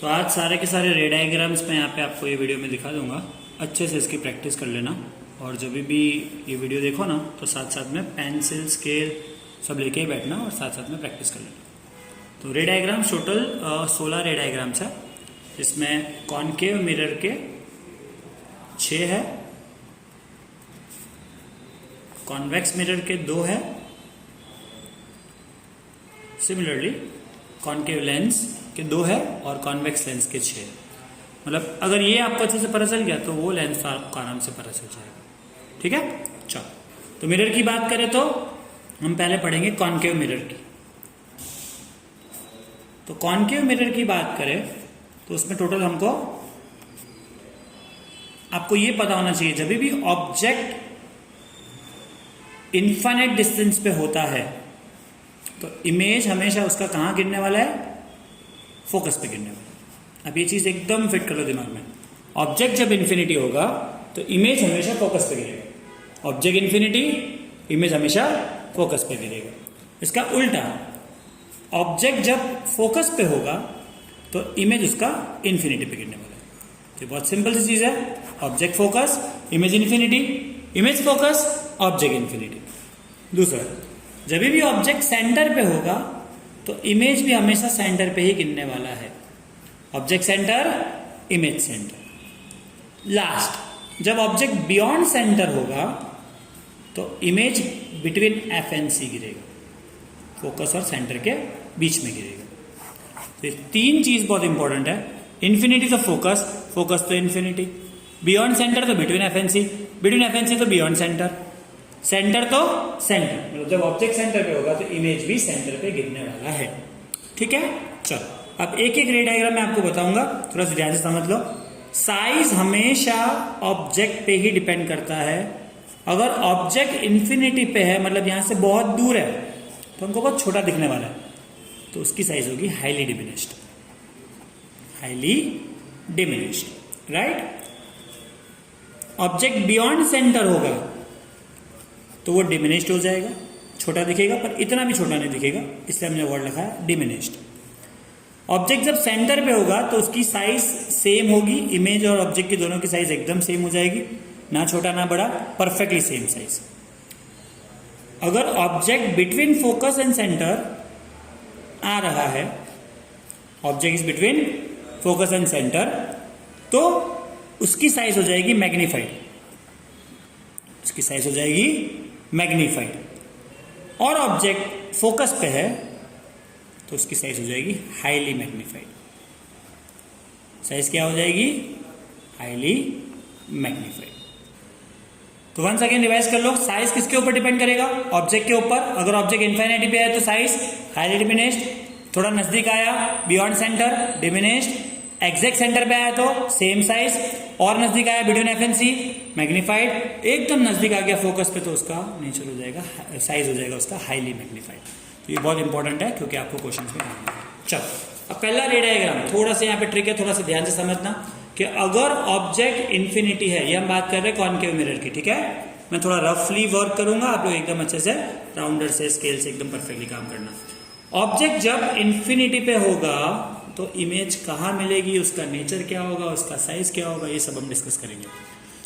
तो आज सारे के सारे रे डायग्राम्स मैं यहाँ पे आपको ये वीडियो में दिखा दूंगा। अच्छे से इसकी प्रैक्टिस कर लेना और जब भी ये वीडियो देखो ना तो साथ साथ में पेंसिल स्केल सब लेके ही बैठना और साथ साथ में प्रैक्टिस कर लेना। तो रे डायग्राम्स टोटल 16 रे डायग्राम्स है, जिसमें कॉनकेव मिरर के 6 है, कॉन्वेक्स मिरर के 2 है, सिमिलरली कॉनकेव लेंस के 2 है और कॉन्वेक्स लेंस के 6 है। मतलब अगर ये आपको अच्छे से पता चल गया तो वो लेंस आपको आराम से पता चल जाएगा। ठीक है, चलो तो मिरर की बात करें तो हम पहले पढ़ेंगे कॉनकेव मिरर की। तो कॉनकेव मिरर की बात करें तो उसमें टोटल आपको ये पता होना चाहिए, जब भी ऑब्जेक्ट इनफाइनाइट डिस्टेंस पे होता है तो इमेज हमेशा उसका कहां गिरने वाला है, फोकस पे गिरने वाला है। अब ये चीज एकदम फिट कर लो दिमाग में। ऑब्जेक्ट जब इन्फिनिटी होगा तो इमेज हमेशा फोकस पे गिरेगा। ऑब्जेक्ट इन्फिनिटी, इमेज हमेशा फोकस पे गिरेगा। इसका उल्टा, ऑब्जेक्ट जब फोकस पे होगा तो इमेज उसका इन्फिनिटी पे गिरने वाला है। तो बहुत सिंपल सी चीज है, object focus, image infinity, image focus, object infinity. दूसरा, जब भी ऑब्जेक्ट सेंटर पे होगा तो इमेज भी हमेशा सेंटर पे ही गिरने वाला है। Object centre, image centre. Last, जब ऑब्जेक्ट बियॉन्ड सेंटर होगा तो इमेज बिटवीन एफ एंड सी गिरेगा, फोकस और सेंटर के बीच में गिरेगा। तो ये 3 चीज बहुत इंपॉर्टेंट है। Infinity to focus, focus to infinity, beyond centre to between F and C, between F and C to beyond centre, centre to centre. मतलब जब ऑब्जेक्ट सेंटर पे होगा तो इमेज भी सेंटर पे गिरने वाला है। ठीक है, चलो अब एक एक रे डायग्राम मैं आपको बताऊंगा, थोड़ा सा ध्यान से समझ लो। साइज हमेशा ऑब्जेक्ट पे ही डिपेंड करता है। अगर ऑब्जेक्ट इन्फिनिटी पे है, मतलब यहां से बहुत दूर है, तो हमको बहुत छोटा दिखने वाला है, तो उसकी साइज होगी highly diminished, highly diminished, right. Object beyond centre होगा तो वो डिमिनिश्ड हो जाएगा, छोटा दिखेगा, पर इतना भी छोटा नहीं दिखेगा, इसलिए हमने वर्ड लिखा है डिमिनिश्ड। ऑब्जेक्ट जब सेंटर पे होगा तो उसकी साइज सेम होगी, इमेज और ऑब्जेक्ट की दोनों की साइज एकदम सेम हो जाएगी, ना छोटा ना बड़ा, परफेक्टली सेम साइज। अगर object between focus and centre आ रहा है, object is between focus and centre, तो उसकी साइज हो जाएगी मैग्नीफाइड, उसकी साइज हो जाएगी मैग्नीफाइड। और ऑब्जेक्ट फोकस पे है तो उसकी साइज हो जाएगी हाईली मैग्नीफाइड। साइज क्या हो जाएगी, हाईली मैग्नीफाइड। तो वंस अगेन रिवाइज कर लो, साइज किसके ऊपर डिपेंड करेगा, ऑब्जेक्ट के ऊपर। अगर ऑब्जेक्ट इनफिनिटी पे है तो साइज हाईली डिमिनिश्ड, थोड़ा नजदीक आया beyond centre diminished, exact centre पे आया तो सेम साइज, और नजदीक आया between F and C magnified, एकदम नजदीक आ गया फोकस पे तो उसका नेचर हो जाएगा, साइज हो जाएगा उसका हाईली मैग्नीफाइड। तो ये बहुत इंपॉर्टेंट है क्योंकि आपको क्वेश्चन में आना है। चलो अब पहला रे डायग्राम, थोड़ा सा यहाँ पे ट्रिक है, थोड़ा सा ध्यान से समझना कि अगर ऑब्जेक्ट इन्फिनिटी है, ये हम बात कर रहे हैं कॉनकेव मिरर की, ठीक है। मैं थोड़ा रफली वर्क करूंगा, आप लोग एकदम अच्छे से राउंडर से स्केल से एकदम परफेक्टली काम करना। ऑब्जेक्ट जब इन्फिनिटी पे होगा तो इमेज कहां मिलेगी, उसका नेचर क्या होगा, उसका साइज क्या होगा, ये सब हम डिस्कस करेंगे।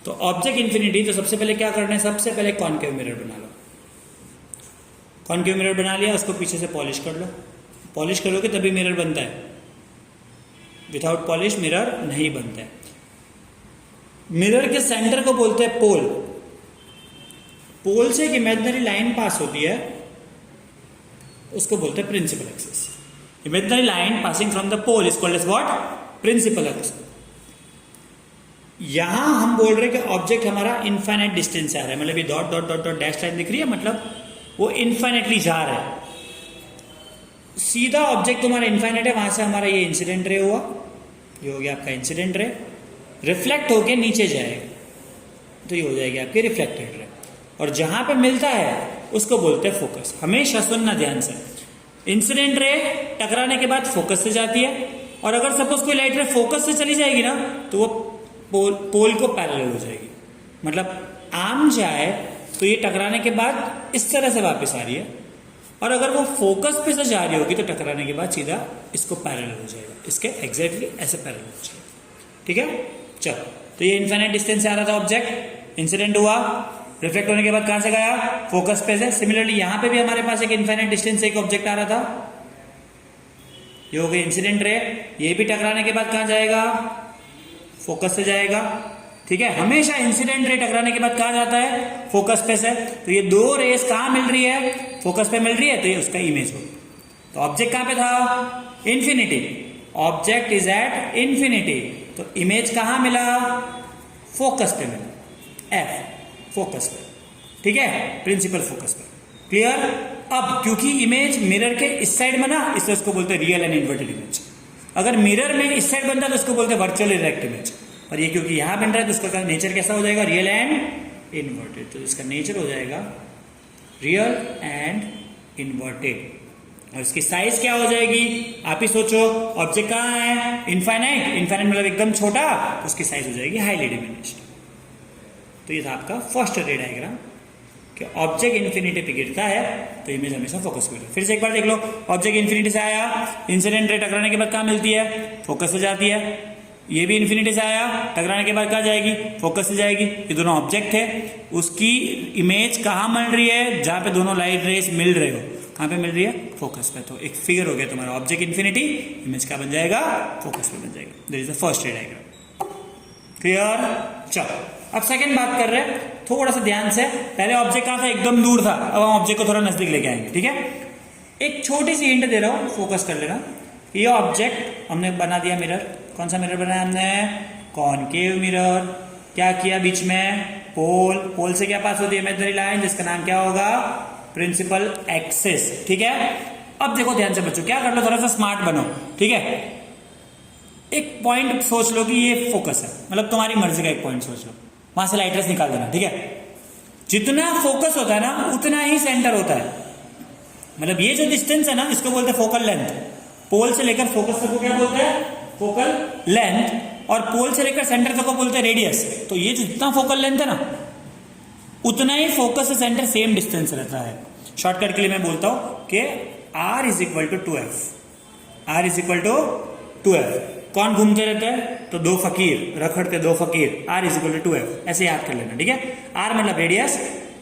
तो ऑब्जेक्ट इन्फिनिटी, तो सबसे पहले क्या करना है, सबसे पहले कॉनकेव मिरर बना लो। कॉनकेव मिरर बना लिया, उसको पीछे से पॉलिश कर लो। पॉलिश करोगे तभी मिरर बनता है, विदाउट पॉलिश मिरर नहीं बनता है। मिरर के सेंटर को बोलते हैं पोल। पोल से एक इमेजिनरी लाइन पास होती है, उसको बोलते हैं principal axis. Imaginary line passing from the pole is called as what, principal axis. यहां हम बोल रहे हैं कि ऑब्जेक्ट हमारा इनफाइनाइट डिस्टेंस से आ रहा है, मतलब ये dot dot dot dot dash line दिख रही है, मतलब वो इनफाइनाइटली जा रहा है। सीधा ऑब्जेक्ट तुम्हारा इनफाइनाइट है, वहां से हमारा ये इंसिडेंट रे हुआ, ये हो गया आपका इंसिडेंट रे, रिफ्लेक्ट होके नीचे जाएगा तो ये हो जाएगी आपकी रिफ्लेक्टेड रे, और जहां पे मिलता है उसको बोलते हैं फोकस। हमेशा सुनना ध्यान से, इंसिडेंट रे टकराने के बाद फोकस से जाती है, और अगर सपोज कोई लाइट रे फोकस से चली जाएगी ना तो वो पोल को पैरेलल हो जाएगी। मतलब आम जाए तो ये टकराने के बाद इस तरह से वापस आ रही है, और अगर वो फोकस पे से जा रही होगी तो टकराने के बाद सीधा इसको पैरेलल हो जाएगा, इसके एग्जैक्टली ऐसे पैरेलल हो जाएगा। ठीक है, चलो तो ये इनफाइनाइट डिस्टेंस से आ रहा था ऑब्जेक्ट, इंसिडेंट हुआ, रिफ्लेक्ट होने के बाद कहां से गया, फोकस पे से। सिमिलरली यहां पे भी हमारे पास एक इनफाइनाइट डिस्टेंस से एक ऑब्जेक्ट आ रहा था, ये हो गई इंसिडेंट रे, ये भी टकराने के बाद कहां जाएगा, फोकस से जाएगा। ठीक है, हमेशा इंसिडेंट रे टकराने के बाद कहा जाता है, फोकस पे से। तो ये दो रेस कहां मिल रही है, फोकस पे मिल रही है, तो ये उसका इमेज होगा। तो ऑब्जेक्ट कहां पे था, infinity, object is at infinity, तो इमेज कहां मिला, फोकस पे मिला, एफ फोकस पे। ठीक है, प्रिंसिपल फोकस पे। क्लियर। अब क्योंकि इमेज मिरर के इस साइड में ना, इसलिए उसको बोलते हैं रियल एंड इन्वर्टेड इमेज। अगर मिरर में इस साइड बनता है तो उसको बोलते हैं वर्चुअल इरेक्ट इमेज, और ये क्योंकि यहां बन रहा है तो उसका नेचर कैसा हो जाएगा, रियल एंड इन्वर्टेड। तो इसका नेचर हो जाएगा रियल एंड इन्वर्टेड। और इसकी साइज क्या हो जाएगी, आप ही सोचो, ऑब्जेक्ट कहां है, इनफाइनाइट, इनफाइनाइट मतलब एकदम छोटा, उसकी साइज हो जाएगी हाईली डिमिनिश्ड। तो ये था आपका फर्स्ट रे डायग्राम कि ऑब्जेक्ट इन्फिनिटी पे गिरता है तो इमेज हमेशा फोकस पे। फिर से एक बार देख लो, ऑब्जेक्ट इन्फिनिटी से आया, इंसिडेंट रे टकराने के बाद कहां मिलती है, फोकस से जाती है। ये भी इन्फिनिटी से आया, टकराने के बाद कहां जाएगी, फोकस से जाएगी। ये दोनों ऑब्जेक्ट है, उसकी इमेज कहां मिल रही है, जहां पे दोनों लाइट रेस मिल रहे हो, कहां पे मिल रही है, फोकस पे। तो एक फिगर हो गया तुम्हारा, ऑब्जेक्ट इन्फिनिटी, इमेज क्या बन जाएगा, फोकस पे बन जाएगा। That is the first ray diagram. Clear. चलो अब सेकंड बात कर रहे हैं, थोड़ा सा ध्यान से। पहले ऑब्जेक्ट कहां था, एकदम दूर था, अब हम ऑब्जेक्ट को थोड़ा नजदीक लेके आएंगे। ठीक है, एक छोटी सी हिंट दे रहा हूं, फोकस कर लेना। ये ऑब्जेक्ट हमने बना दिया मिरर, कौन सा मिरर बनाया हमने, कॉनकेव मिरर। क्या किया, बीच में पोल, पोल से क्या पास होती है, इमेजिनरी लाइन, जिसका नाम क्या होगा, प्रिंसिपल एक्सिस। ठीक है, अब देखो ध्यान से बच्चों, क्या कर लो, थोड़ा सा स्मार्ट बनो। ठीक है, एक पॉइंट सोच लो कि ये फोकस है, मतलब तुम्हारी मर्जी का एक पॉइंट सोच लो, वहां से लाइट रेस निकाल देना। ठीक है, जितना फोकस होता है ना उतना ही सेंटर होता है। मतलब ये जो डिस्टेंस है ना, इसको बोलते हैं फोकल लेंथ। पोल से लेकर फोकस तक को क्या बोलते हैं, फोकल लेंथ, और पोल से लेकर सेंटर तक को बोलते हैं रेडियस। तो ये जितना फोकल लेंथ है ना, उतना ही फोकस से सेंटर सेम डिस्टेंस रहता है। शॉर्टकट के लिए मैं बोलता हूं कि R is equal to 2F, R is equal to 2F। कौन घूमते रहते हैं, तो दो फकीर, रखड़ते दो फकीर, R is equal to 2F, ऐसे याद कर लेना। ठीक है, R मतलब रेडियस,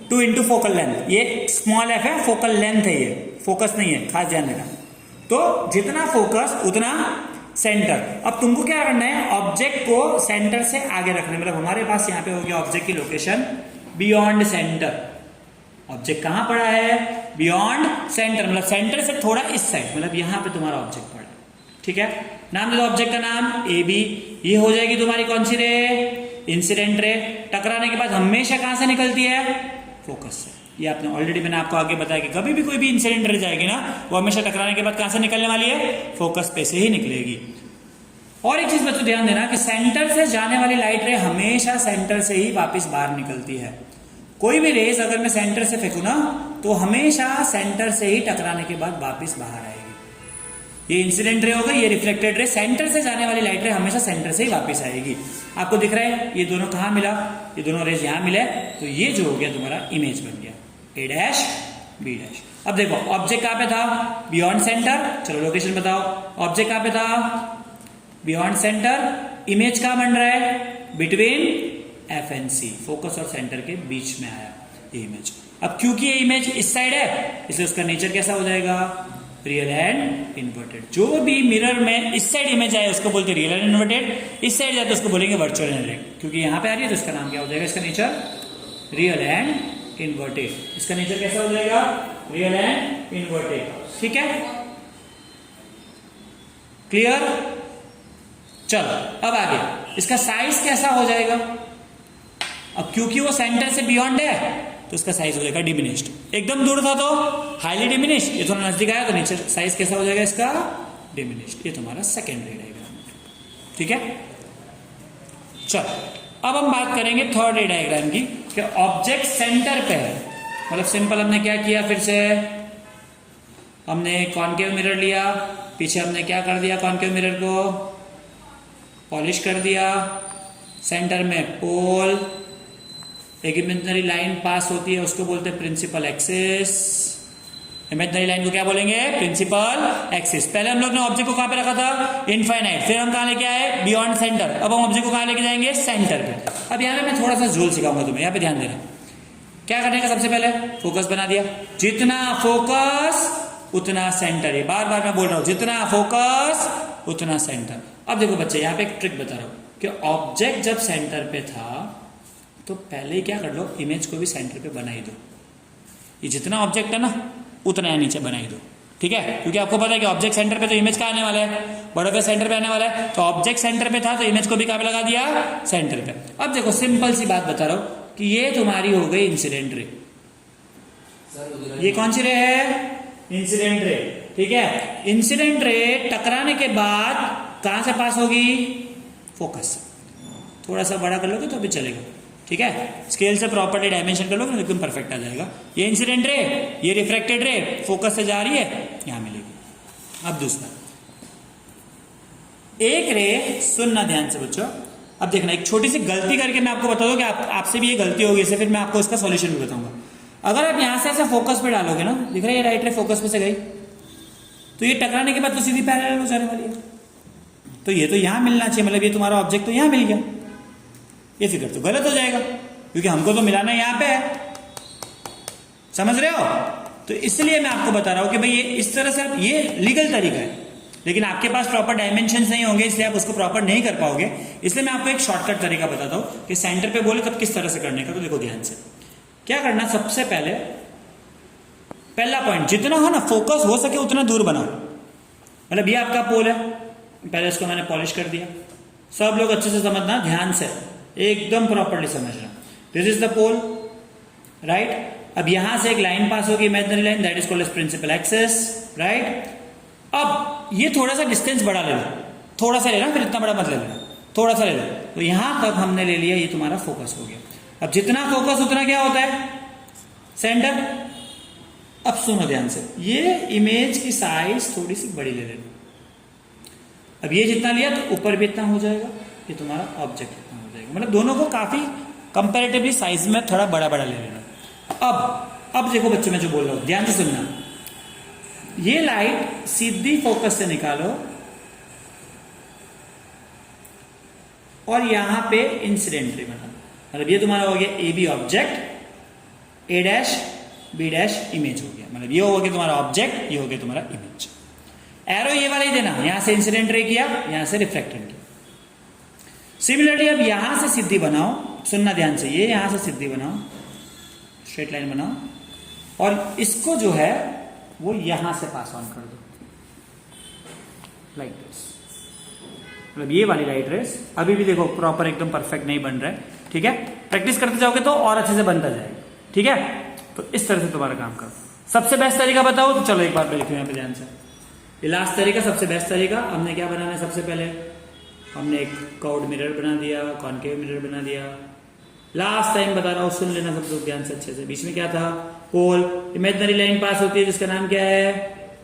2 इंटू फोकल लेंथ, ये स्मॉल f है, फोकल लेंथ है, ये फोकस नहीं है, खास ध्यान देना। तो जितना फोकस उतना सेंटर। अब तुमको क्या करना है, ऑब्जेक्ट को सेंटर से आगे रखना है। मतलब हमारे पास यहाँ पे हो गया ऑब्जेक्ट की लोकेशन बियॉन्ड सेंटर। ऑब्जेक्ट कहां पड़ा है, बियॉन्ड सेंटर, मतलब सेंटर से थोड़ा इस साइड, मतलब यहां पे तुम्हारा ऑब्जेक्ट पड़ा है। ठीक है, नाम दे दो ऑब्जेक्ट का नाम ए बी। ये हो जाएगी तुम्हारी कौन सी रे, इंसिडेंट रे। टकराने के बाद हमेशा कहां से निकलती है, फोकस से। ये आपने ऑलरेडी, मैंने आपको आगे बताया कि कभी भी कोई भी इंसिडेंट रे जाएगी ना, वो हमेशा टकराने के बाद कहां से निकलने वाली है, फोकस पे से ही निकलेगी। और एक चीज बच्चों ध्यान देना कि सेंटर से जाने वाली लाइट रे हमेशा सेंटर से ही वापस बाहर निकलती है। कोई भी रेस अगर मैं सेंटर से फेंकू ना, तो हमेशा सेंटर से ही टकराने के बाद वापस बाहर आएगी। ये इंसिडेंट रे हो गई, ये रिफ्लेक्टेड रे। सेंटर से जाने वाली लाइट रे हमेशा सेंटर से ही वापस आएगी। आपको दिख रहा है ये दोनों कहां मिला, ये दोनों रेज यहां मिले, तो ये जो हो गया तुम्हारा इमेज बन गया, ए डैश बी डैश। अब देखो ऑब्जेक्ट कहां पे था, बियॉन्ड सेंटर। चलो लोकेशन बताओ, ऑब्जेक्ट कहां पे था, बियॉन्ड सेंटर। इमेज कहां बन रहा है, between F and C, focus और सेंटर के बीच में आया ये इमेज। अब क्योंकि ये इमेज इस साइड है, इसलिए उसका नेचर कैसा हो जाएगा, रियल एंड इन्वर्टेड। जो भी मिरर में इस साइड इमेज आए उसको बोलते हैं रियल एंड इन्वर्टेड, इस साइड जाए तो उसको बोलेंगे वर्चुअल एंड इरेक्ट। क्योंकि यहां पे आ रही है तो इसका नाम क्या हो जाएगा, इसका नेचर रियल एंड इन्वर्टेड। इसका नेचर कैसा हो जाएगा, रियल एंड इन्वर्टेड। ठीक है, क्लियर। चलो अब आगे, इसका साइज कैसा हो जाएगा। अब क्योंकि वो सेंटर से बियॉन्ड है तो उसका साइज हो जाएगा डिमिनिश्ड। एकदम दूर था तो हाईली डिमिनिश्ड, ये थोड़ा नजदीक आया तो नेचर साइज कैसा हो जाएगा इसका, डिमिनिश्ड। ये तुम्हारा सेकेंड रे डायग्राम। ठीक है, चलो अब हम बात करेंगे थर्ड रे डायग्राम की कि ऑब्जेक्ट सेंटर पे है। मतलब सिंपल हमने क्या किया, फिर से हमने कॉनकेव मिरर लिया, पीछे हमने क्या कर दिया, कॉनकेव मिरर को पॉलिश कर दिया, सेंटर में पोल, एक इमेजिनरी लाइन पास होती है उसको बोलते हैं प्रिंसिपल एक्सिस, इमेजिनरी लाइन को क्या बोलेंगे? Principal axis. पहले हम लोग ने ऑब्जेक्ट को कहां पे रखा था? इनफाइनाइट। फिर हम कहां लेके आए? Beyond centre. अब हम ऑब्जेक्ट को कहां लेके जाएंगे? सेंटर पे। अब यहाँ पे मैं थोड़ा सा झोल सिखाऊंगा तुम्हें, यहाँ पे ध्यान देना। क्या करने का? सबसे पहले फोकस बना दिया। जितना फोकस उतना सेंटर है। बार बार मैं बोल रहा हूं, जितना फोकस उतना सेंटर। अब देखो बच्चे, यहाँ पे एक ट्रिक बता रहा हूं कि ऑब्जेक्ट जब सेंटर पे था तो पहले क्या कर लो, इमेज को भी सेंटर पे बना ही दो। ये जितना ऑब्जेक्ट है ना उतना यहाँ नीचे बना ही दो, ठीक है? क्योंकि आपको पता है कि ऑब्जेक्ट सेंटर पे तो इमेज कहाँ आने वाला है? बड़े पे सेंटर पे आने वाला है। तो ऑब्जेक्ट सेंटर पे था तो इमेज को भी कहाँ पे लगा दिया? सेंटर पे। अब देखो सिंपल सी बात बता रहा हूं कि ये तुम्हारी हो गई इंसिडेंट रे। ये कौन सी रे है? इंसिडेंट रे, ठीक है? इंसिडेंट रे टकराने के बाद कहां से पास होगी? फोकस से। थोड़ा सा बड़ा कर लोगे तो भी चलेगा, ठीक है? स्केल से प्रॉपर्ली डायमेंशन कर लोगे एकदम परफेक्ट आ जाएगा। ये इंसिडेंट रे, ये रिफ्रैक्टेड रे फोकस से जा रही है, यहां मिलेगी। अब दूसरा एक रे, सुनना ध्यान से बच्चों। अब देखना, एक छोटी सी गलती करके मैं आपको बता दूं कि आपसे भी ये गलती होगी, इससे फिर मैं आपको इसका सॉल्यूशन भी बताऊंगा। अगर आप यहां से ऐसे फोकस पे डालोगे ना, दिख रहा है ये राइट रे फोकस पे से गई, तो ये टकराने के बाद तो सीधी पैरेलल हो जाने वाली है। तो ये तो यहां मिलना चाहिए, मतलब ये तुम्हारा ऑब्जेक्ट तो यहां मिल गया। ये फिगर तो गलत हो जाएगा क्योंकि हमको तो मिलाना यहां पे है, समझ रहे हो? तो इसलिए मैं आपको बता रहा हूं कि भाई ये इस तरह से, ये लीगल तरीका है, लेकिन आपके पास प्रॉपर डायमेंशन नहीं होंगे इसलिए आप उसको प्रॉपर नहीं कर पाओगे। इसलिए मैं आपको एक शॉर्टकट तरीका बताता हूं कि सेंटर पे बोले तब किस तरह से करने का। तो देखो ध्यान से क्या करना, सबसे पहले पहला पॉइंट, जितना हो ना फोकस हो सके उतना दूर बनाओ। मतलब ये आपका पोल है, पहले इसको मैंने पॉलिश कर दिया। सब लोग अच्छे से समझना, ध्यान से एकदम प्रॉपर्ली समझना। This is the pole, right? अब यहां से एक लाइन पास होगी, imaginary line, that is called as principal axis, right? अब ये थोड़ा सा डिस्टेंस बड़ा ले लो, थोड़ा सा लेना, फिर इतना बड़ा मत ले लेना, थोड़ा सा ले लो। तो यहां तक हमने ले लिया, ये तुम्हारा फोकस हो गया। अब जितना फोकस उतना क्या होता है? सेंटर। अब सुनो ध्यान से, ये इमेज की साइज थोड़ी सी बड़ी ले लेना। अब ये जितना लिया तो ऊपर भी इतना हो जाएगा, ये तुम्हारा ऑब्जेक्ट इतना हो जाएगा। मतलब दोनों को काफी कंपैरेटिवली साइज में थोड़ा बड़ा बड़ा ले लेना। अब देखो बच्चों, मैं जो बोल रहा हूं ध्यान से सुनना। ये लाइट सीधी फोकस से निकालो और यहां पे इंसिडेंट रे बना। मतलब ये तुम्हारा हो गया A B object, A dash B dash image हो गया। मतलब ये हो गया तुम्हारा ऑब्जेक्ट, ये हो गया तुम्हारा इमेज। एरो ये वाला ही देना, यहां से इंसिडेंट रे किया, यहां से रिफ्लेक्टेड किया। सिमिलरली अब यहां से सीधी बनाओ, सुनना ध्यान से, ये यहां से सीधी बनाओ, स्ट्रेट लाइन बनाओ और इसको जो है वो यहां से पास ऑन कर दो, लाइक दिस। मतलब ये वाली लाइट रेस अभी भी देखो प्रॉपर एकदम परफेक्ट नहीं बन रहा है, ठीक है? प्रैक्टिस करते जाओगे तो और अच्छे से बनता जाएगा, ठीक है? तो इस तरह से तुम्हारा काम करो। सबसे बेस्ट तरीका बताओ तो चलो एक बार लिखो यहाँ पे ध्यान से। ये लास्ट तरीका, सबसे बेस्ट तरीका, हमने क्या बनाना है? सबसे पहले हमने एक कर्व्ड मिरर बना दिया, कॉनकेव मिरर बना दिया। लास्ट टाइम बता रहा हूं, सुन लेना सब लोग ध्यान से अच्छे से। बीच में क्या था? पोल, इमेजिनरी लाइन पास होती है जिसका नाम क्या है?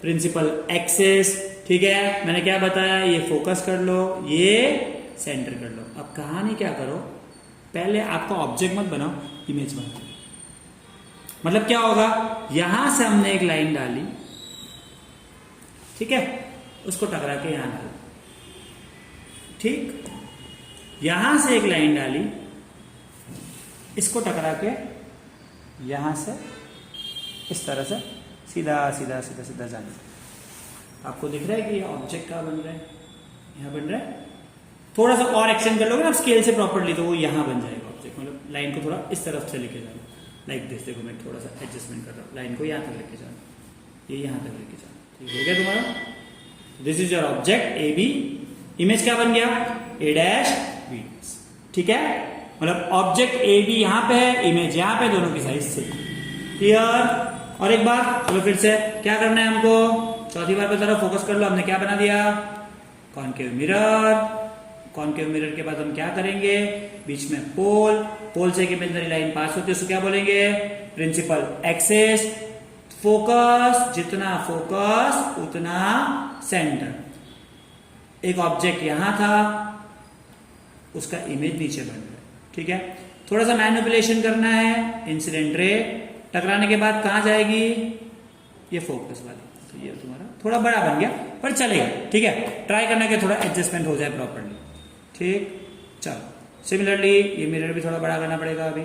प्रिंसिपल एक्सिस, ठीक है? मैंने क्या बताया? ये फोकस कर लो, ये सेंटर कर लो। अब कहानी क्या करो, पहले आपका ऑब्जेक्ट मत बनाओ, इमेज बनाओ। मतलब क्या होगा, यहां से हमने एक लाइन डाली, ठीक है? उसको टकरा के यहां डालो, ठीक? यहां से एक लाइन डाली, इसको टकरा के यहां से इस तरह से सीधा सीधा सीधा सीधा जाने। आपको दिख रहा है कि ये ऑब्जेक्ट कहां बन रहा है? यहां बन रहा है। थोड़ा सा और एक्सटेंड कर लोगे ना स्केल से प्रॉपर्ली तो वो यहां बन जाएगा ऑब्जेक्ट। मतलब लाइन को थोड़ा इस तरफ से लेके जाना, लाइक दिस। देखो मैं थोड़ा सा एडजस्टमेंट कर रहा हूं, लाइन को यहां तक लेके जाना, ये यहां तक लेके जाना, ठीक हो गया तुम्हारा? This is your object A B. Image क्या बन गया? ए डैश बी डैश, ठीक है? मतलब ऑब्जेक्ट ए बी यहां पे है, इमेज यहां पे, दोनों की साइज से क्लियर। और एक बार चलो फिर से क्या करना है हमको, चौथी बार बता रहा, फोकस कर लो। हमने क्या बना दिया? Concave mirror. कॉनकेव मिरर के बाद हम क्या करेंगे? बीच में पोल, पोल से एक इमेजिनरी लाइन पास होती है, उसको क्या बोलेंगे? Principal axis. फोकस, जितना फोकस उतना सेंटर। एक ऑब्जेक्ट यहां था, उसका इमेज नीचे बन रहा है, ठीक है? थोड़ा सा मैनिपुलेशन करना है। इंसिडेंट रे टकराने के बाद कहां जाएगी? ये फोकस वाली, तो ये तुम्हारा थोड़ा बड़ा बन गया पर चलेगा, ठीक है। ट्राई करना कि थोड़ा एडजस्टमेंट हो जाए प्रॉपरली, ठीक। चलो सिमिलरली ये मिरर भी थोड़ा बड़ा करना पड़ेगा अभी।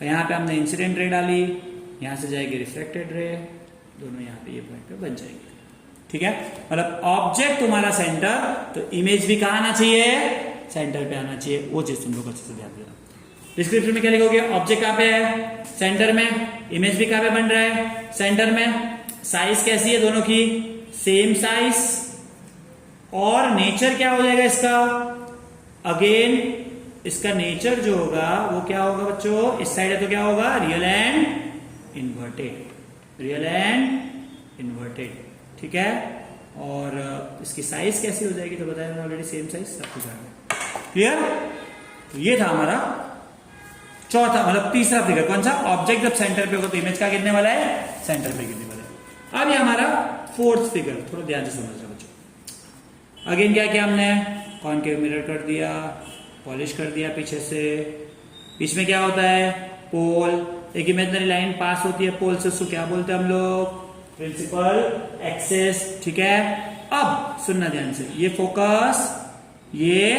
यहाँ पे हमने इंसिडेंट रे डाली, यहाँ से जाएगी रिफ्लेक्टेड रे, दोनों यहाँ पे ये पॉइंट पे बन जाएंगे, ठीक है। मतलब ऑब्जेक्ट तुम्हारा सेंटर, तो इमेज भी कहाँ आना चाहिए, सेंटर पे आना चाहिए। वो चीज तुम लोग अच्छे से ध्यान देना। डिस्क्रिप्शन में क्या लिखोगे, ऑब्जेक्ट कहाँ पे है, सेंटर में, इमेज भी कहाँ पे बन रहा है, सेंटर में, साइज कैसी है दोनों की, सेम साइज, और नेचर क्या हो जाएगा इसका, अगेन इसका नेचर जो होगा वो क्या होगा बच्चों, इस साइड है तो क्या होगा, real and inverted, real and inverted, ठीक है। और इसकी साइज कैसी हो जाएगी तो बताया मैंने ऑलरेडी, सेम साइज, सब कुछ आ गया, क्लियर। तो ये था हमारा चौथा, मतलब तीसरा फिगर, कौन सा, ऑब्जेक्ट जब सेंटर पे होगा तो इमेज का गिरने वाला है, सेंटर पे गिरने वाला है। अब ये हमारा फोर्थ फिगर, थोड़ा ध्यान से समझना बच्चों। अगेन क्या किया हमने, कॉनकेव मिरर कर दिया, पॉलिश कर दिया पीछे से, बीच में क्या होता है, पोल, एक इमेजिनरी लाइन पास होती है पोल से, उसको क्या बोलते हैं हम लोग, प्रिंसिपल एक्सेस, ठीक है। अब सुनना ध्यान से, ये फोकस, ये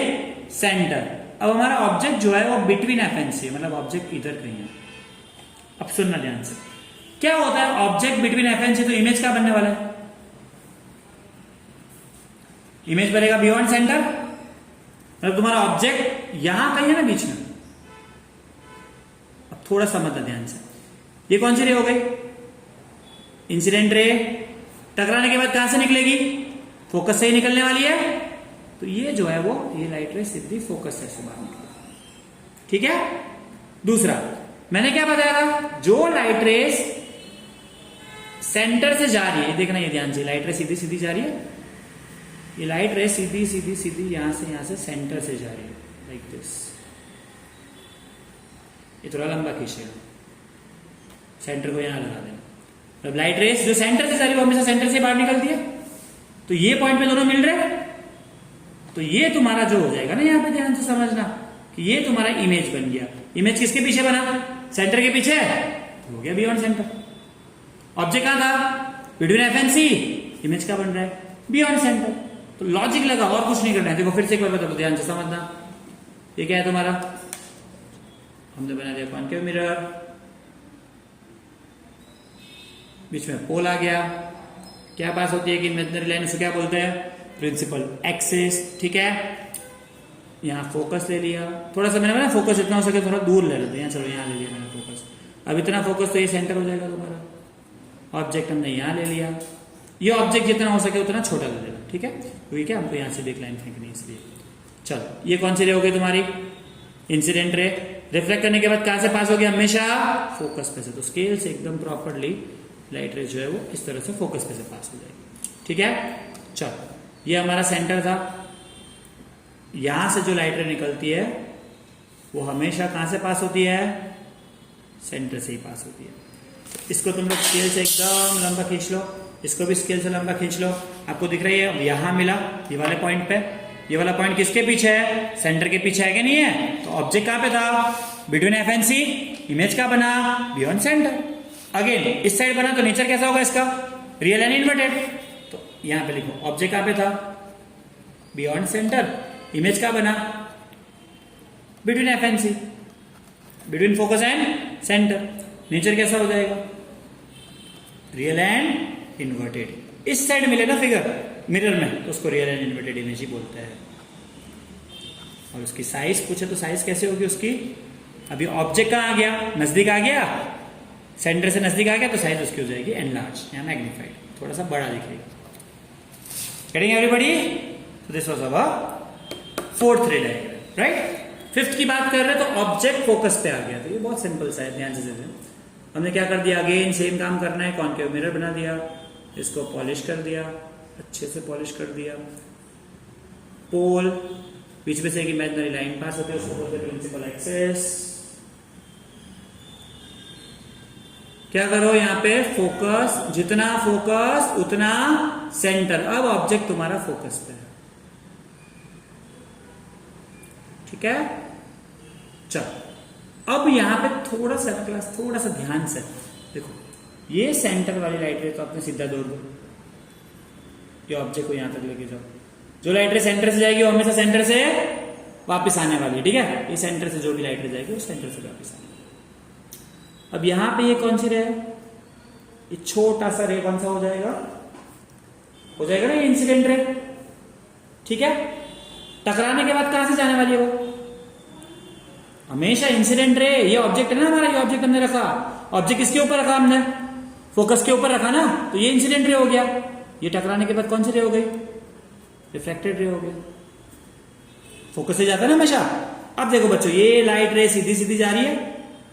सेंटर। अब हमारा ऑब्जेक्ट जो है वो बिटवीन एफएनसी है, मतलब ऑब्जेक्ट इधर कहीं है। अब सुनना ध्यान से, क्या होता है ऑब्जेक्ट बिटवीन एफएनसी, तो इमेज क्या बनने वाला है, इमेज बनेगा बियॉन्ड सेंटर, मतलब तुम्हारा ऑब्जेक्ट यहां कहीं है ना बीच में। अब थोड़ा समझना ध्यान से, ये कौन सी रे हो गई, इंसिडेंट रे, टकराने के बाद कहां से निकलेगी, फोकस से ही निकलने वाली है, तो ये जो है वो, ये लाइट रे सीधी फोकस से बाहर निकलेगी, ठीक है। दूसरा मैंने क्या बताया था, जो लाइट रेस सेंटर से जा रही है, देखना ये ध्यान से, लाइट रे सीधी सीधी जा रही है, ये लाइट रे सीधी सीधी सीधी यहां से सेंटर से जा रही है, लाइक दिस। ये थोड़ा लंबा खींचेगा, सेंटर को यहां लगा देना, मतलब लाइट रेस जो सेंटर से जा रही है वो हमेशा सेंटर से बाहर निकलती है, तो ये पॉइंट पे दोनों मिल रहे हैं, तो ये तुम्हारा जो हो जाएगा ना, यहां पे ध्यान से समझना कि ये तुम्हारा इमेज बन गया। इमेज किसके पीछे बना, सेंटर के पीछे, हो गया बियॉन्ड सेंटर। ऑब्जेक्ट कहां था, बिटवीन एफएनसी, इमेज का बन रहा है बियॉन्ड सेंटर। तो लॉजिक लगा, और कुछ नहीं करना है। देखो फिर से एक बार बताओ, ध्यान से समझना। ये क्या है तुम्हारा, हमने बना दिया कॉनकेव मिरर, बीच में पोल आ गया, क्या पास होती है कि इमेजिनरी लाइन, उसको क्या बोलते हैं, प्रिंसिपल एक्सिस, ठीक है। यहां फोकस ले लिया, थोड़ा सा मैंने फोकस जितना हो सके थोड़ा दूर ले लेते हैं, चलो यहां ले लिया मैंने फोकस, अब इतना फोकस तो ये सेंटर हो जाएगा तुम्हारा। ऑब्जेक्ट हमने यहां ले लिया, ये ऑब्जेक्ट जितना हो सके उतना छोटा ले लेना, ठीक है, क्योंकि क्या हमको यहां से एक लाइन फेंकनी है इसलिए। चलो ये कौन सी रे हो गई तुम्हारी, इंसिडेंट रे। रिफ्लेक्ट करने के बाद कहां से पास हो गया, हमेशा फोकस पे से, तो स्केल से एकदम प्रॉपरली लाइट रे जो है वो इस तरह से फोकस पे से पास हो जाएगी, ठीक है। चलो ये हमारा सेंटर था, यहां से जो लाइट रे निकलती है वो हमेशा कहां से पास होती है, सेंटर से ही पास होती है। इसको तुम लोग स्केल से एकदम लंबा खींच लो, इसको भी स्केल से लंबा खींच लो, आपको दिख रही है। अब यहां मिला ये वाले पॉइंट पे, ये वाला पॉइंट किसके पीछे है, सेंटर के पीछे है कि नहीं है, तो ऑब्जेक्ट कहां पे था, बिटवीन एफएनसी, इमेज का बना बियॉन्ड सेंटर। अगेन इस साइड बना तो नेचर कैसा होगा इसका, रियल एंड इन्वर्टेड, तो यहां पे लिखो ऑब्जेक्ट कहां पे था, बियॉन्ड सेंटर, इमेज का बना between FNC, between focus and centre, nature कैसा हो जाएगा, रियल एंड इन्वर्टेड। इस साइड मिले ना फिगर मिरर में, तो उसको रियल एंड इन्वर्टेड इमेज ही बोलते हैं। और उसकी साइज पूछे तो साइज कैसे होगी उसकी, अभी ऑब्जेक्ट कहां आ गया, नजदीक आ गया, सेंटर से नजदीक आ गया, तो साइज उसकी हो जाएगी एनलार्ज या मैग्नीफाइड, थोड़ा सा बड़ा दिखेगा। गेटिंग एवरीबॉडी, तो दिस वाज अवर फोर्थ रे डायग्राम, राइट। फिफ्थ की बात कर रहे हैं तो ऑब्जेक्ट फोकस पे आ गया, तो ये बहुत सिंपल सा है, ध्यान से देखिए। हमने क्या कर दिया, अगेन सेम काम करना है, कॉनकेव मिरर बना दिया, इसको पॉलिश कर दिया, अच्छे से पॉलिश कर दिया, पोल, बीच में से एक इमेजिनरी लाइन पास होती है, उसको बोलते हैं प्रिंसिपल एक्सेस। क्या करो यहाँ पे, फोकस, जितना फोकस उतना सेंटर। अब ऑब्जेक्ट तुम्हारा फोकस पे है, ठीक है। चलो अब यहां पे थोड़ा सा क्लास, थोड़ा सा ध्यान से देखो, ये सेंटर वाली लाइट रे तो आपने सीधा दौड़ दो, ये ऑब्जेक्ट को यहां तक लेके जाओ। जो लाइट रे सेंटर से जाएगी वो हमेशा सेंटर से वापस आने वाली है, ठीक है। ये सेंटर से जो भी लाइट रे जाएगी वो सेंटर से वापस आने वाली। अब यहां पे ये कौन सी रे है, ये छोटा सा रे कौन सा हो जाएगा ना, ये इंसिडेंट रे, ठीक है। टकराने के बाद कहां से जाने वाली है वो, हमेशा इंसिडेंट रे। ये ऑब्जेक्ट है ना हमारा, ये ऑब्जेक्ट हमने रखा, ऑब्जेक्ट किसके ऊपर रखा हमने, फोकस के ऊपर रखा ना, तो ये इंसिडेंट रे हो गया। ये टकराने के बाद कौन सी रे हो गई, रिफ्लेक्टेड रे हो गया। फोकस से जाता है ना हमेशा। अब देखो बच्चों, ये लाइट रे सीधी सीधी जा रही है,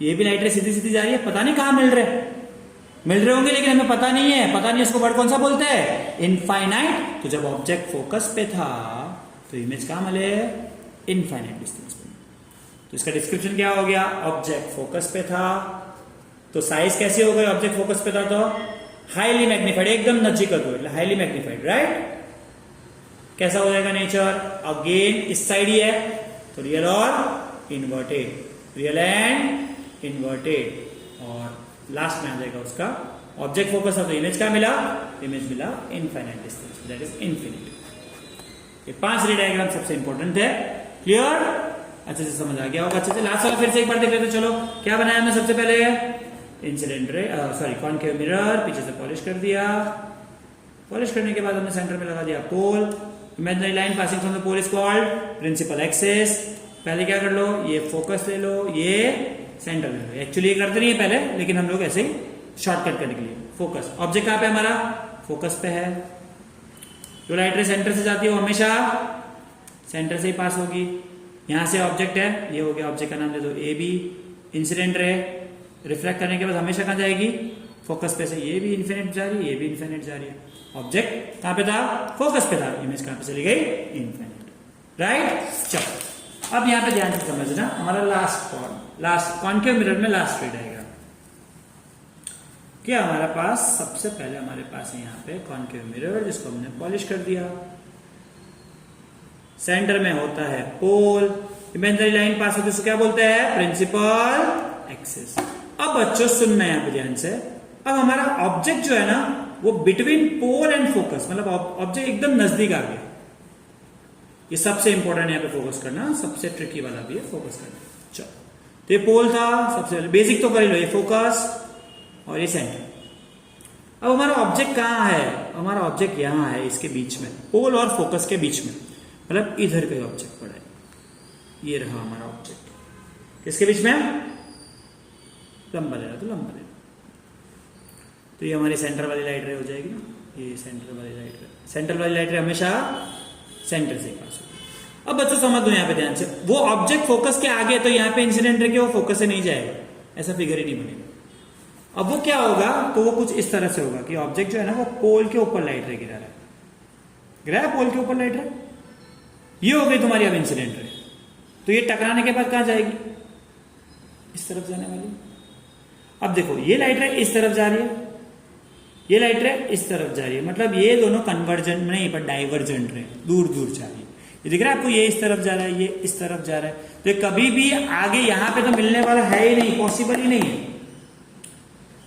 ये भी लाइट रे सीधी सीधी जा रही है, पता नहीं कहां मिल रहे होंगे, लेकिन हमें पता नहीं है। पता नहीं इसको वर्ड कौन सा बोलते हैं, इनफाइनाइट। तो जब ऑब्जेक्ट फोकस पे था तो इमेज कहां मिले, इनफाइनाइट डिस्टेंस पे। तो इसका डिस्क्रिप्शन क्या हो गया, ऑब्जेक्ट फोकस पे था तो साइज कैसी हो गई, ऑब्जेक्ट फोकस पे था तो हाईली मैग्निफाइड, एकदम नजीक कर, हाईली मैग्निफाइड, राइट। कैसा हो जाएगा नेचर, अगेन इस साइड ही है तो रियल और इन्वर्टेड, रियल एंड इन्वर्टेड। और लास्ट में आ जाएगा उसका ऑब्जेक्ट फोकस था तो इमेज क्या मिला, इमेज मिला infinite distance, that is infinity. ये 5 रे डायग्राम सबसे इंपॉर्टेंट है, क्लियर, अच्छे से समझ आ गया होगा। अच्छे से लास्ट वाला फिर से एक बार देख लेते, चलो क्या बनाया हमने सबसे पहले, incident ray, sorry concave mirror, पीछे से पॉलिश कर दिया। पॉलिश करने के बाद हमने सेंटर में लगा दिया pole. Imaginary line passing from the pole is called principal axis. पहले क्या कर लो, ये फोकस ले लो, ये सेंटर ले लो। एक्चुअली ये करते नहीं है पहले, लेकिन हम लोग ऐसे ही शॉर्टकट करने के लिए। फोकस, ऑब्जेक्ट कहां पे हमारा, फोकस पे है। जो लाइट रे सेंटर से जाती है वो हमेशा सेंटर से ही पास होगी। यहां से ऑब्जेक्ट है, ये हो गया, ऑब्जेक्ट का नाम दे दो A B. Incident ray reflect करने के बाद हमेशा कहां जाएगी, फोकस पे से। ये भी इन्फिनिट जा रही है, ये भी इन्फिनिट जा रही है। ऑब्जेक्ट कहां पे था, फोकस पे था, इमेज कहां पे चली गई, इन्फिनिट, राइट। चलो अब यहां पे ध्यान से समझना, हमारा लास्ट कॉनकेव मिरर में लास्ट रे डायग्राम क्या हमारे पास, सबसे पहले हमारे पास है यहाँ पे कॉनकेव मिरर, जिसको हमने पॉलिश कर दिया। सेंटर में होता है पोल, इमेजिनरी लाइन पास होती है उसको क्या बोलते हैं, प्रिंसिपल एक्सिस। अब बच्चों सुनना है यहाँ पे ध्यान से, अब हमारा ऑब्जेक्ट जो है ना वो बिटवीन पोल एंड फोकस, मतलब ऑब्जेक्ट एकदम नजदीक आ गया। ये सबसे इंपॉर्टेंट यहाँ पे फोकस करना, सबसे ट्रिकी वाला भी है फोकस करना। चलो तो ये पोल था, सबसे बेसिक तो कर लो, ये फोकस और ये सेंटर। अब हमारा ऑब्जेक्ट कहाँ है, हमारा ऑब्जेक्ट यहाँ है, इसके बीच में, पोल और फोकस के बीच में, मतलब इधर का ऑब्जेक्ट पड़ा है। ये रहा हमारा ऑब्जेक्ट, किसके बीच में, लंबा लेना तो लंबा लेना, तो ये हमारी सेंटर वाली लाइट रे हो जाएगी ना, ये सेंटर वाली लाइट रे, सेंटर वाली लाइट रे हमेशा सेंटर से पास होगी। अब बच्चों समझ दो यहाँ पे ध्यान से, वो ऑब्जेक्ट फोकस के आगे, तो यहाँ पे इंसिडेंट रे के वो फोकस से नहीं जाएगा, ऐसा फिगर ही नहीं बनेगा। अब वो क्या होगा, तो वो कुछ इस तरह से होगा कि ऑब्जेक्ट जो है ना वो पोल के ऊपर लाइट रे गिरा रहा है, पोल के ऊपर लाइट रे, ये हो गई तुम्हारी अब इंसिडेंट रे। तो ये टकराने के बाद कहां जाएगी, इस तरफ जाने वाली। अब देखो ये लाइट रे इस तरफ जा रही है, ये लाइट रे इस तरफ जा रही है, मतलब ये दोनों कन्वर्जेंट नहीं पर डाइवर्जेंट रे, दूर दूर जा रही है। ये दिख रहा है आपको, ये इस तरफ जा रहा है, ये इस तरफ जा रहा है, तो कभी भी आगे यहां पे तो मिलने वाला है ही नहीं, पॉसिबल ही नहीं है।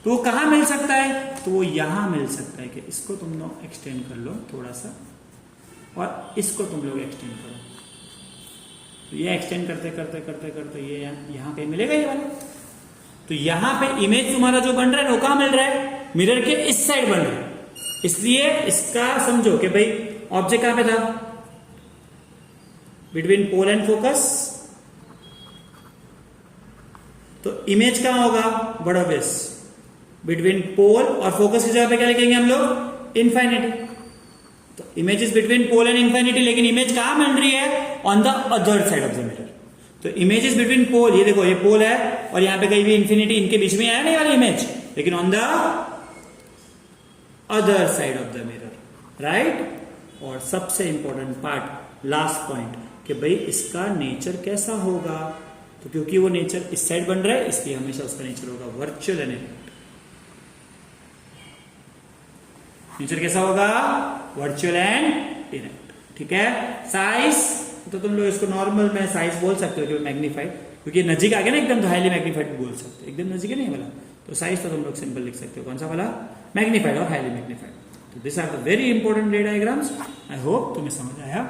तो वो कहां मिल सकता है, तो वो यहां मिल सकता है कि इसको तुम लोग एक्सटेंड कर लो थोड़ा सा, और इसको तुम लोग एक्सटेंड करो, तो ये एक्सटेंड करते करते करते करते ये यहां कहीं मिलेगा ये वाला। तो यहां पे इमेज तुम्हारा जो बन रहा है वो कहां मिल रहा है, मिरर के इस साइड बन रहा है। इसलिए इसका समझो कि भाई ऑब्जेक्ट कहां पे था, बिटवीन पोल एंड फोकस, तो इमेज कहां होगा, बड़ा बेस, बिटवीन पोल और फोकस की जगह पे क्या लिखेंगे हम लोग, इनफाइनिटी। तो image is between pole and infinity, लेकिन इमेज कहां बन रही है, on the other side of the mirror. तो इमेज इज बिटवीन पोल, ये देखो ये पोल है और यहां पे कहीं भी इन्फिनिटी, इनके बीच में आया नहीं वाली इमेज, लेकिन on the other side of the mirror, right. और सबसे इंपॉर्टेंट पार्ट, लास्ट पॉइंट, कि भाई इसका नेचर कैसा होगा, तो क्योंकि वो नेचर इस साइड बन रहा है इसलिए हमेशा उसका नेचर होगा वर्चुअल एंड इनर्ट। नेचर कैसा होगा, वर्चुअल एंड इनर्ट, ठीक है। साइज तो तुम लोग इसको नॉर्मल में साइज बोल सकते हो कि मैग्नीफाइड, क्योंकि नजीक आ गया ना एकदम, तो हाईली मैग्नीफाइड बोल सकते हो, एकदम नजीक है नहीं वाला, तो साइज तो तुम लोग सिंपल लिख सकते हो, कौन सा वाला, मैग्नीफाइड और हाईली मैग्नीफाइड। तो this are the very important ray diagrams. I hope तुम्हें समझ आया।